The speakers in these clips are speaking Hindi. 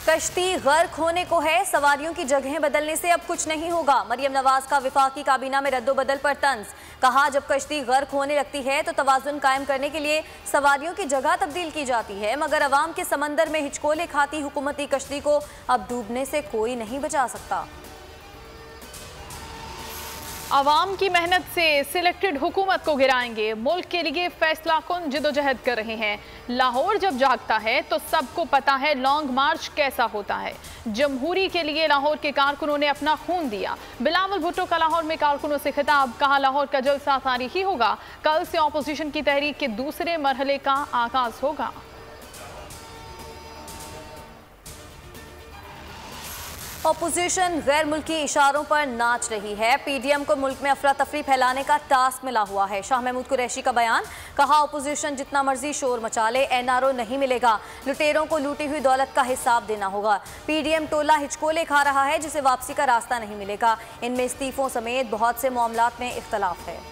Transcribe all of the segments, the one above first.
कश्ती गर्क होने को है, सवारियों की जगहें बदलने से अब कुछ नहीं होगा। मरियम नवाज का विफाकी काबीना में रद्दोबदल पर तंज। कहा, जब कश्ती गर्क होने लगती है तो तवाजुन कायम करने के लिए सवारियों की जगह तब्दील की जाती है, मगर अवाम के समंदर में हिचकोले खाती हुकूमती कश्ती को अब डूबने से कोई नहीं बचा सकता। अवाम की मेहनत से सिलेक्टेड हुकूमत को गिराएंगे, मुल्क के लिए फैसला कुन जिदोजहद कर रहे हैं। लाहौर जब जागता है तो सबको पता है लॉन्ग मार्च कैसा होता है। जमहूरी के लिए लाहौर के कारकुनों ने अपना खून दिया। बिलावल भुट्टो का लाहौर में कारकुनों से खिताब। कहा, लाहौर का जलसा तारीखी होगा। कल से ऑपोजिशन की तहरीक के दूसरे मरहले का आगाज होगा। ऑपोजिशन गैर मुल्की इशारों पर नाच रही है। पीडीएम को मुल्क में अफरा तफरी फैलाने का टास्क मिला हुआ है। शाह महमूद कुरैशी का बयान। कहा, ऑपोजिशन जितना मर्जी शोर मचा ले, एनआरओ नहीं मिलेगा। लुटेरों को लूटी हुई दौलत का हिसाब देना होगा। पीडीएम टोला हिचकोले खा रहा है जिसे वापसी का रास्ता नहीं मिलेगा। इनमें इस्तीफों समेत बहुत से मामलात में इख्तलाफ है।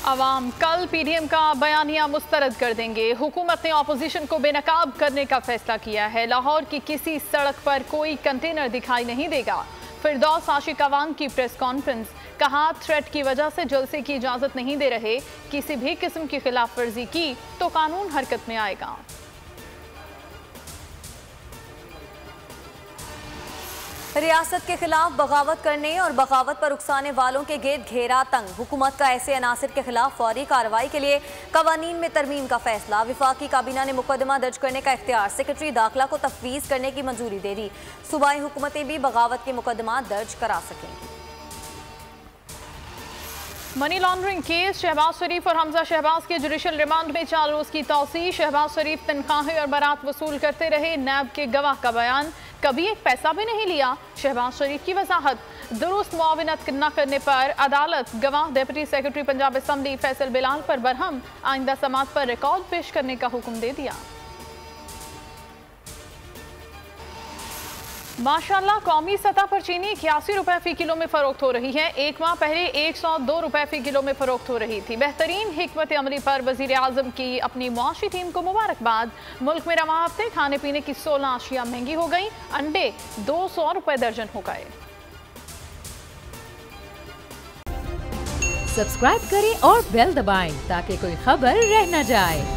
अवाम कल पीडीएम का बयानिया मुस्तरद कर देंगे। हुकूमत ने ऑपोजिशन को बेनकाब करने का फैसला किया है। लाहौर की किसी सड़क पर कोई कंटेनर दिखाई नहीं देगा। फिरदौस आशिक अवान की प्रेस कॉन्फ्रेंस। कहा, थ्रेट की वजह से जलसे की इजाजत नहीं दे रहे। किसी भी किस्म की खिलाफ वर्जी की तो कानून हरकत में आएगा। रियासत के खिलाफ बगावत करने और बगावत पर उकसाने वालों के गिर्द घेरा तंग। हुकूमत का ऐसे अनासिर के खिलाफ फौरी कार्रवाई के लिए कवानीन में तरमीम का फैसला। विफाकी काबीना ने मुकदमा दर्ज करने का इख्तियार। सेक्रेटरी दाखिला को तफवीज़ करने की मंजूरी दे दी। सूबाई हुकूमतें भी बगावत के मुकदमा दर्ज करा सकेंगी। Money laundering case. Shahbaz Sharif और हमजा शहबाज के जुडिशल रिमांड में 4 रोज की तौसी। शहबाज शरीफ तनख्वाहें और बरात वसूल करते रहे। नैब के गवाह का बयान। कभी एक पैसा भी नहीं लिया। शहबाज शरीफ की वजाहत। दुरुस्त मुआवनत न करने पर अदालत। गवाह deputy secretary Punjab assembly Faisal Bilal पर बरहम। आइंदा समात पर रिकॉर्ड पेश करने का हुक्म दे दिया। माशाल्लाह, कौमी सतह पर चीनी 81 रुपए फी किलो में फरोख्त हो रही है। एक माह पहले 102 रुपए फी किलो में फरोख्त हो रही थी। बेहतरीन हिकमत अमली पर वजीर आजम की अपनी मुआशी टीम को मुबारकबाद। मुल्क में रवा हफ्ते खाने पीने की 16 अशिया महंगी हो गई। अंडे 200 रुपए दर्जन हो गए। सब्सक्राइब करें और बेल दबाएं ताकि कोई खबर रह न जाए।